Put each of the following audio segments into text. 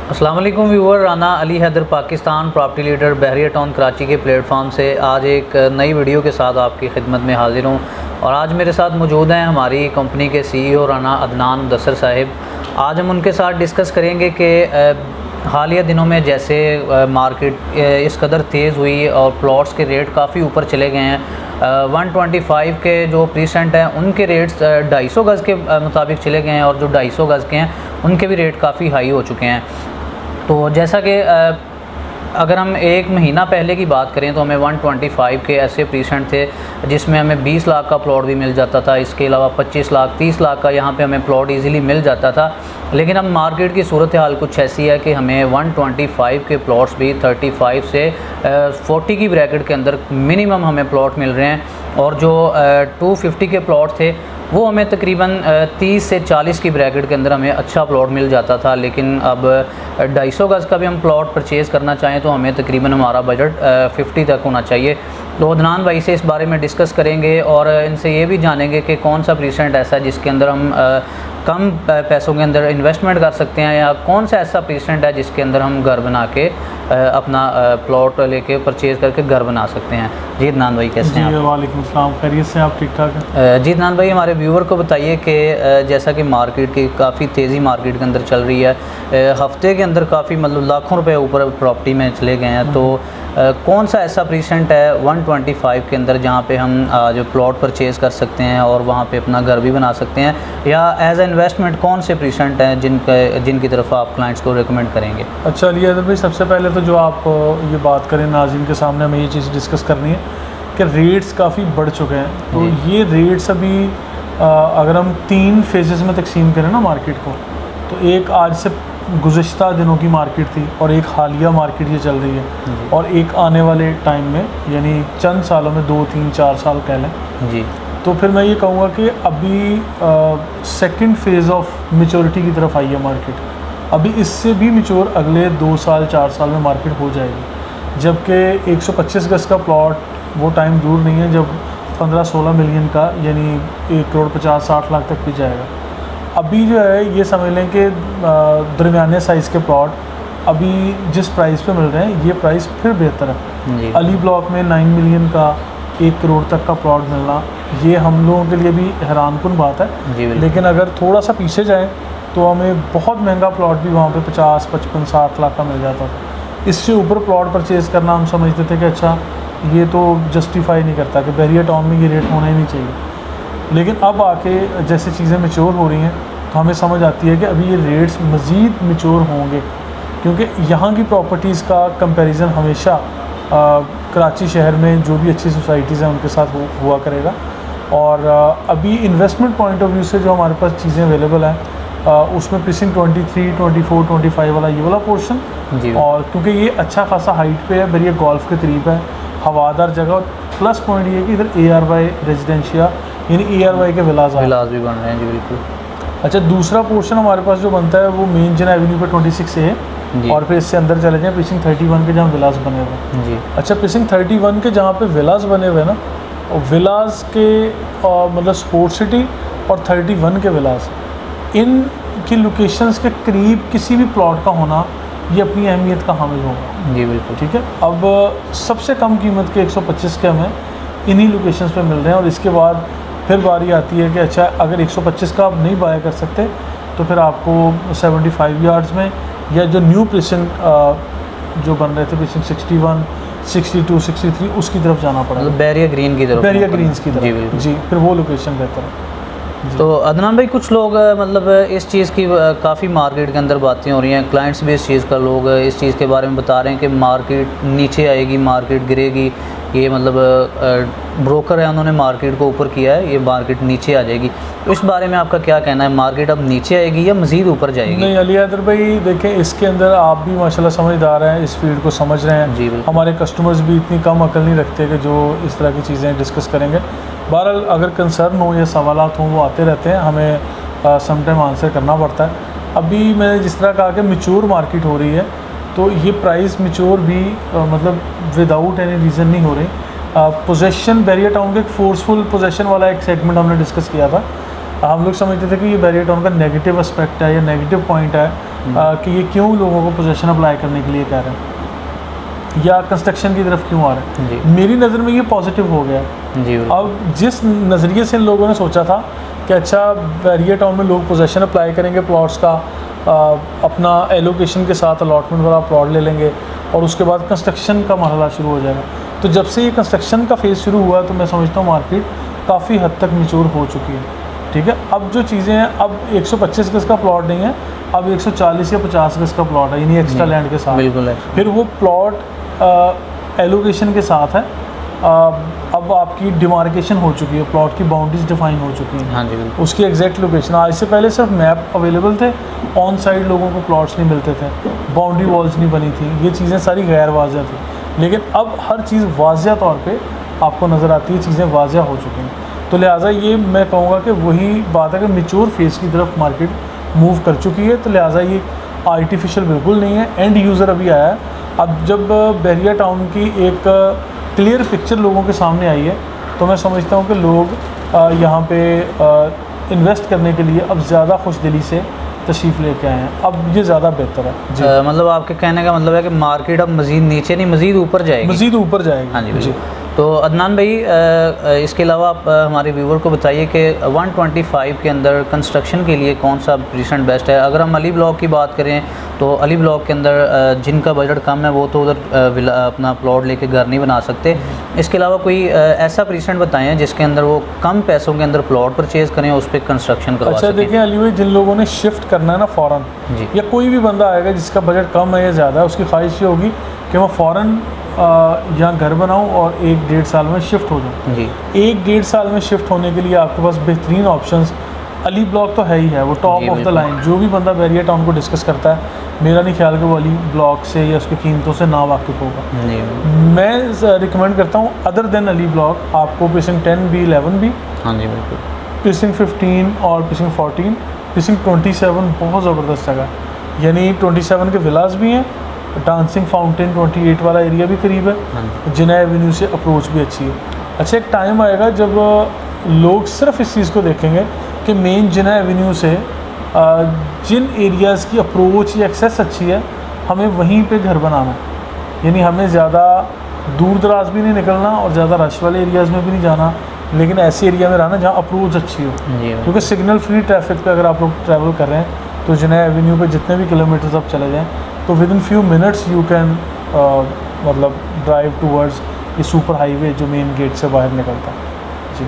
अस्सलाम वालेकुम viewer, Rana Ali Haider Pakistan property leader Bahria Town Karachi के प्लेटफॉर्म से आज एक नई वीडियो के साथ आपकी खिदमत में हाजिर हूँ। और आज मेरे साथ मौजूद हैं हमारी कंपनी के CEO राना अदनान मुदस्सर साहिब। आज हम उनके साथ डिस्कस करेंगे कि हालिया दिनों में जैसे मार्केट इस कदर तेज़ हुई और प्लॉट्स के रेट काफ़ी ऊपर चले गए हैं। 125 के जो प्रीसेंट हैं उनके रेट्स 250 गज़ के मुताबिक चले गए हैं और जो 250 गज़ के हैं उनके भी रेट काफ़ी हाई हो चुके हैं। तो जैसा कि अगर हम एक महीना पहले की बात करें तो हमें 125 के ऐसे प्रीसेंट थे जिसमें हमें 20 लाख का प्लॉट भी मिल जाता था। इसके अलावा 25 लाख 30 लाख का यहाँ पे हमें प्लॉट इजीली मिल जाता था। लेकिन अब मार्केट की सूरत हाल कुछ ऐसी है कि हमें 125 के प्लॉट्स भी 35 से 40 की ब्रैकेट के अंदर मिनिमम हमें प्लॉट मिल रहे हैं। और जो 250 के प्लॉट थे वो हमें तकरीबन 30 से 40 की ब्रैकेट के अंदर हमें अच्छा प्लॉट मिल जाता था। लेकिन अब 250 गज़ का भी हम प्लॉट परचेज़ करना चाहें तो हमें तकरीबन हमारा बजट 50 तक होना चाहिए। तो अदनान भाई से इस बारे में डिस्कस करेंगे और इनसे ये भी जानेंगे कि कौन सा प्रीसेंट ऐसा है जिसके अंदर हम कम पैसों के अंदर इन्वेस्टमेंट कर सकते हैं, या कौन सा ऐसा प्रीसेंट है जिसके अंदर हम घर बना के अपना प्लॉट लेके परचेज़ करके घर बना सकते हैं। जी अदनान भाई कैसे हैं आप? वालेकुम अस्सलाम, खैरियत से आप ठीक ठाक हैं? जी अदनान भाई, हमारे व्यूवर को बताइए कि जैसा कि मार्केट की काफ़ी तेज़ी मार्केट के अंदर चल रही है, हफ्ते के अंदर काफ़ी मतलब लाखों रुपए ऊपर प्रॉपर्टी में चले गए हैं। तो कौन सा ऐसा प्रीसेंट है 125 के अंदर जहाँ पे हम जो प्लॉट परचेज़ कर सकते हैं और वहाँ पे अपना घर भी बना सकते हैं, या एज ए इन्वेस्टमेंट कौन से प्रीसेंट हैं जिनकी तरफ आप क्लाइंट्स को रिकमेंड करेंगे? अच्छा अली हैदर भाई, सबसे पहले तो जो आप ये बात करें नाज़रीन के सामने हमें ये चीज़ डिस्कस करनी है कि रेट्स काफ़ी बढ़ चुके हैं। तो ये रेट्स अभी अगर हम 3 फेजेस में तकसीम करें ना मार्केट को, तो एक आज से गुज़िश्ता दिनों की मार्केट थी और एक हालिया मार्केट ये चल रही है, और एक आने वाले टाइम में यानी चंद सालों में 2 3 4 साल कह लें जी। तो फिर मैं ये कहूँगा कि अभी सेकंड फेज़ ऑफ मैच्योरिटी की तरफ आई है मार्केट। अभी इससे भी मैच्योर अगले 2 साल 4 साल में मार्केट हो जाएगी। जबकि 125 गज़ का प्लॉट वो टाइम दूर नहीं है जब 15-16 मिलियन का यानी 1 करोड़ 50-60 लाख तक भी जाएगा। अभी जो है ये समझ लें कि दरमियाने साइज़ के प्लॉट अभी जिस प्राइस पे मिल रहे हैं ये प्राइस फिर बेहतर है। अली ब्लॉक में 9 मिलियन का 1 करोड़ तक का प्लॉट मिलना ये हम लोगों के लिए भी हैरानकुन बात है। लेकिन अगर थोड़ा सा पीछे जाएं तो हमें बहुत महंगा प्लॉट भी वहाँ पे 50, 55, 60 लाख का मिल जाता था। इससे ऊपर प्लॉट परचेज़ करना हम समझते थे कि अच्छा ये तो जस्टिफाई नहीं करता कि बहरिया टाउन में ये रेट होना ही नहीं चाहिए। लेकिन अब आके जैसे चीज़ें मैच्योर हो रही हैं तो हमें समझ आती है कि अभी ये रेट्स मज़ीद मैच्योर होंगे, क्योंकि यहाँ की प्रॉपर्टीज़ का कंपैरिजन हमेशा कराची शहर में जो भी अच्छी सोसाइटीज़ हैं उनके साथ हुआ करेगा। और अभी इन्वेस्टमेंट पॉइंट ऑफ व्यू से जो हमारे पास चीज़ें अवेलेबल हैं उसमें प्रीसिंक्ट 23, 24, 25 वाला ये वाला पोर्शन, और क्योंकि ये अच्छा खासा हाइट पे है, बहरिया गोल्फ के करीब है, हवादार जगह। प्लस पॉइंट ये है कि इधर ARY रेजिडेंशिया यानी ARY के विलास भी बन रहे हैं। जी बिल्कुल। अच्छा, दूसरा पोर्शन हमारे पास जो बनता है वो मेन जिना एवेन्यू पे 26 है, और फिर इससे अंदर चले जाएँ प्रीसिंक्ट 31 के जहाँ विलास बने हुए हैं जी। अच्छा, प्रीसिंक्ट 31 के जहाँ पे विलास बने हुए हैं ना, विलास के मतलब स्पोर्ट सिटी और 31 के विलास, इन की लोकेशंस के करीब किसी भी प्लॉट का होना ये अपनी अहमियत का हामिल होगा। जी बिल्कुल। ठीक है। अब सबसे कम कीमत के 125 के हमें इन्हीं लोकेशंस पे मिल रहे हैं। और इसके बाद फिर बारी आती है कि अच्छा अगर 125 का आप नहीं बाय कर सकते तो फिर आपको 75 यार्ड्स में, या जो न्यू प्रीसिंक्ट जो बन रहे थे प्रीसिंक्ट 61, 62, 63 उसकी तरफ जाना पड़ेगा, बहरिया ग्रीन की तरफ, बहरिया ग्रीन्स की तरफ। जी, फिर वो लोकेशन बेहतर है। तो अदनान भाई, कुछ लोग मतलब इस चीज़ की काफ़ी मार्केट के अंदर बातें हो रही हैं, क्लाइंट्स भी इस चीज़ का लोग इस चीज़ के बारे में बता रहे हैं कि मार्केट नीचे आएगी, मार्केट गिरेगी। ये मतलब ब्रोकर है उन्होंने मार्केट को ऊपर किया है, ये मार्केट नीचे आ जाएगी। तो इस बारे में आपका क्या कहना है, मार्केट अब नीचे आएगी या मज़ीद ऊपर जाएगी? नहीं अली हैदर भाई, देखें इसके अंदर आप भी माशाल्लाह समझदार हैं, इस फील्ड को समझ रहे हैं। जी, हमारे कस्टमर्स भी इतनी कम अकल नहीं रखते कि जो इस तरह की चीज़ें डिस्कस करेंगे। बहरहाल अगर कंसर्न हो या सवालात हों वो आते रहते हैं, हमें समटाइम आंसर करना पड़ता है। अभी मैंने जिस तरह कहा कि मैच्योर मार्केट हो रही है, तो ये प्राइस मैच्योर भी मतलब विदाउट एनी रीज़न नहीं हो रही। पोजेशन बहरिया टाउन का एक फोर्सफुल पोजेशन वाला एक सेगमेंट हमने डिस्कस किया था। हम लोग समझते थे कि ये बहरिया टाउन का नेगेटिव एस्पेक्ट है या नेगेटिव पॉइंट है, कि ये क्यों लोगों को पोजेशन अप्लाई करने के लिए कह रहे हैं या कंस्ट्रक्शन की तरफ क्यों आ रहे हैं। मेरी नज़र में ये पॉजिटिव हो गया जी। अब जिस नज़रिए से इन लोगों ने सोचा था कि अच्छा बैरियर टाउन में लोग पोजेशन अप्लाई करेंगे प्लॉट्स का, अपना एलोकेशन के साथ अलॉटमेंट वाला प्लॉट ले लेंगे और उसके बाद कंस्ट्रक्शन का मरहला शुरू हो जाएगा। तो जब से ये कंस्ट्रक्शन का फेज़ शुरू हुआ तो मैं समझता हूँ मार्केट काफ़ी हद तक मैच्योर हो चुकी है। ठीक है, अब जो चीज़ें हैं, अब 125 गज का प्लॉट नहीं है, अब 140 या 50 गज का प्लॉट है, यानी एक्स्ट्रा लैंड के साथ। बिल्कुल। फिर वो प्लॉट एलोकेशन के साथ है। अब आपकी डिमार्केशन हो चुकी है, प्लॉट की बाउंड्रीज डिफाइन हो चुकी हैं। हाँ जी, उसकी एग्जैक्ट लोकेशन। आज से पहले सिर्फ मैप अवेलेबल थे, ऑन साइड लोगों को प्लॉट्स नहीं मिलते थे, बाउंड्री वॉल्स नहीं बनी थी, ये चीज़ें सारी गैर वाज़िया थी। लेकिन अब हर चीज़ वाज़िया तौर पे आपको नज़र आती है, चीज़ें वाज़िया हो चुकी हैं। तो लिहाजा ये मैं कहूँगा कि वही बात है कि मैच्योर फेज़ की तरफ मार्केट मूव कर चुकी है। तो लिहाजा ये आर्टिफिशियल बिल्कुल नहीं है, एंड यूज़र अभी आया है। अब जब बैरियर टाउन की एक क्लियर पिक्चर लोगों के सामने आई है तो मैं समझता हूँ कि लोग यहाँ पे इन्वेस्ट करने के लिए अब ज़्यादा खुश दिली से तशरीफ़ लेके आए हैं। अब ये ज़्यादा बेहतर है जी। मतलब आपके कहने का मतलब है कि मार्केट अब मज़ीद नीचे नहीं, मज़ीद ऊपर जाएगी, मज़ीद ऊपर जाएगी। हाँ जी। तो अदनान भाई, इसके अलावा आप हमारे व्यूवर को बताइए कि 125 के अंदर कंस्ट्रक्शन के लिए कौन सा प्रीसेंट बेस्ट है। अगर हम अली ब्लॉक की बात करें तो अली ब्लॉक के अंदर जिनका बजट कम है वो तो उधर अपना प्लॉट लेके घर नहीं बना सकते। इसके अलावा कोई ऐसा प्रीसेंट बताएं जिसके अंदर वो कम पैसों के अंदर प्लॉट परचेज़ करें, उस पर कंस्ट्रक्शन करवा सकें। अच्छा देखिए अली भाई, जिन लोगों ने शिफ्ट करना है ना फ़ौरन, या कोई भी बंदा आएगा जिसका बजट कम है या ज़्यादा है, उसकी ख्वाहिश ये होगी कि मैं फ़ौरन यहाँ घर बनाऊँ और 1-1.5 साल में शिफ्ट हो जाऊँ जी। 1-1.5 साल में शिफ्ट होने के लिए आपके पास बेहतरीन ऑप्शंस अली ब्लॉक तो है ही है, वो टॉप ऑफ द लाइन। जो भी बंदा बैरियर टाउन को डिस्कस करता है, मेरा नहीं ख्याल कि वो अली ब्लॉक से या उसकी कीमतों से ना वाकिफ़ होगा। मैं रिकमेंड करता हूँ अदर देन अली ब्लॉक आपको प्रीसिंक्ट 10 भी 11 भी, हाँ जी बिल्कुल, प्रीसिंक्ट 15 और प्रीसिंक्ट 14, प्रीसिंक्ट 27 बहुत ज़बरदस्त जगह, यानी 27 के विलास भी हैं, डांसिंग फाउंटेन 28 वाला एरिया भी करीब है, जिना एवेन्यू से अप्रोच भी अच्छी है। अच्छा, एक टाइम आएगा जब लोग सिर्फ इस चीज़ को देखेंगे कि मेन जिना एवेन्यू से जिन एरियाज़ की अप्रोच या एक्सेस अच्छी है हमें वहीं पे घर बनाना है, यानी हमें ज़्यादा दूर दराज भी नहीं निकलना और ज़्यादा रश वाले एरियाज़ में भी नहीं जाना, लेकिन ऐसे एरिया में रहना जहाँ अप्रोच अच्छी हो। क्योंकि सिग्नल फ्री ट्रैफिक पे अगर आप लोग ट्रैवल कर रहे हैं तो जिना एवेन्यू पे जितने भी किलोमीटर्स आप चले जाएँ तो with in few minutes you can मतलब ड्राइव टूवर्ड्स ये सुपर हाईवे जो मेन गेट से बाहर निकलता है।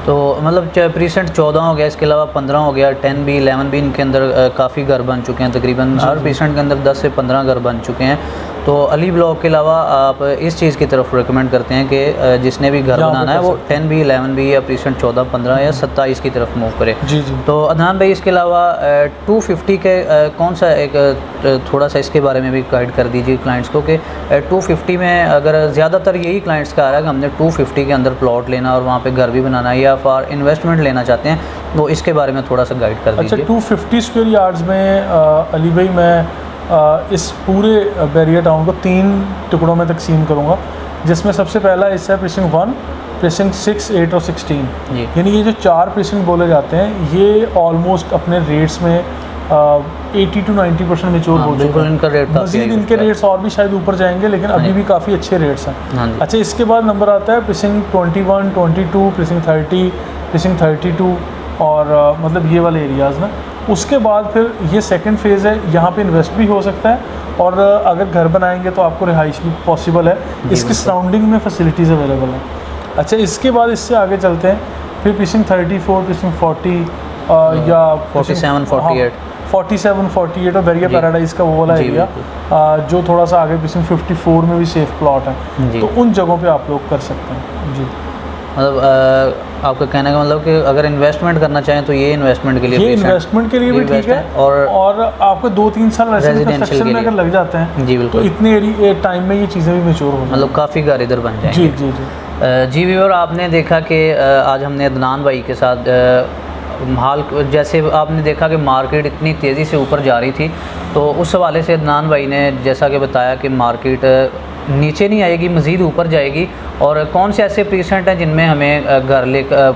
तो मतलब प्रीसेंट 14 हो गया, इसके अलावा 15 हो गया, 10 भी 11 भी इनके अंदर काफ़ी घर बन चुके हैं, तकरीबन हर प्रीसेंट के अंदर 10 से 15 घर बन चुके हैं। तो अली ब्लॉक के अलावा आप इस चीज़ की तरफ रेकमेंड करते हैं कि जिसने भी घर बनाना है वो 10 भी 11 भी या प्रीसेंट 14, 15 या 27 की तरफ मूव करे। जी जी। तो अदनान भाई, इसके अलावा 250 के कौन सा एक थोड़ा सा इसके बारे में भी गाइड कर दीजिए क्लाइंट्स को कि 250 में अगर ज़्यादातर यही क्लाइंट्स का आ रहा है कि हमने 250 के अंदर प्लॉट लेना और वहाँ पर घर भी बनाना है या फॉर इन्वेस्टमेंट लेना चाहते हैं, वो इसके बारे में थोड़ा सा गाइड कर दीजिए। अच्छा, 250 स्क्वायर यार्ड्स में अली भाई मैं इस पूरे बैरियर टाउन को 3 टुकड़ों में तकसीम करूँगा, जिसमें सबसे पहला हिस्सा है प्रीसिंक्ट 1, प्रीसिंक्ट 6, 8 और 16। यानी ये जो 4 प्रीसिंक्ट बोले जाते हैं ये ऑलमोस्ट अपने रेट्स में 80 to 90% मैच्योर हो चुके हैं। मज़ीद इनके रेट्स और भी शायद ऊपर जाएंगे, लेकिन अभी भी काफ़ी अच्छे रेट्स हैं। अच्छा, इसके बाद नंबर आता है प्रीसिंक्ट 21, 22, प्रीसिंक्ट 30, प्रीसिंक्ट 32 और मतलब ये वाले एरियाज़ ना। उसके बाद फिर ये सेकंड फेज़ है, यहाँ पे इन्वेस्ट भी हो सकता है और अगर घर बनाएंगे तो आपको रिहाइश भी पॉसिबल है, इसकी सराउंडिंग में फैसिलिटीज़ अवेलेबल हैं। अच्छा, इसके बाद इससे आगे चलते हैं, फिर प्रीसिंक्ट 34, प्रीसिंक्ट 40 या 47, 48 और बैरियर पैराडाइज का वो वाला एरिया जो थोड़ा सा आगे प्रीसिंक्ट 54 में भी सेफ प्लॉट है, तो उन जगहों पे आप लोग कर सकते हैं जी। मतलब आपका कहने का मतलब कि अगर इन्वेस्टमेंट करना चाहें तो ये इन्वेस्टमेंट के लिए भी ठीक है और आपको 2-3 साल वैसे कंस्ट्रक्शन में अगर लग जाते हैं जी बिल्कुल, तो इतने टाइम में ये चीज़ें भी मैच्योर हो, मतलब काफ़ी घर इधर बन जाएंगे। जी जी जी जी व्यूअर, आपने देखा कि आज हमने अदनान भाई के साथ हाल जैसे आपने देखा कि मार्केट इतनी तेज़ी से ऊपर जा रही थी, तो उस हवाले से अदनान भाई ने जैसा कि बताया कि मार्केट नीचे नहीं आएगी, मज़ीद ऊपर जाएगी, और कौन से ऐसे प्रीसेंट हैं जिनमें हमें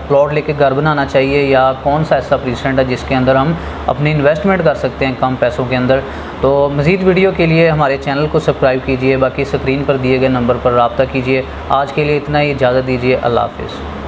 प्लॉट लेके घर बनाना चाहिए, या कौन सा ऐसा प्रीसेंट है जिसके अंदर हम अपनी इन्वेस्टमेंट कर सकते हैं कम पैसों के अंदर। तो मज़ीद वीडियो के लिए हमारे चैनल को सब्सक्राइब कीजिए, बाकी स्क्रीन पर दिए गए नंबर पर रब्ता कीजिए। आज के लिए इतना ही, इजाज़त दीजिए, अल्लाह हाफ़िज़।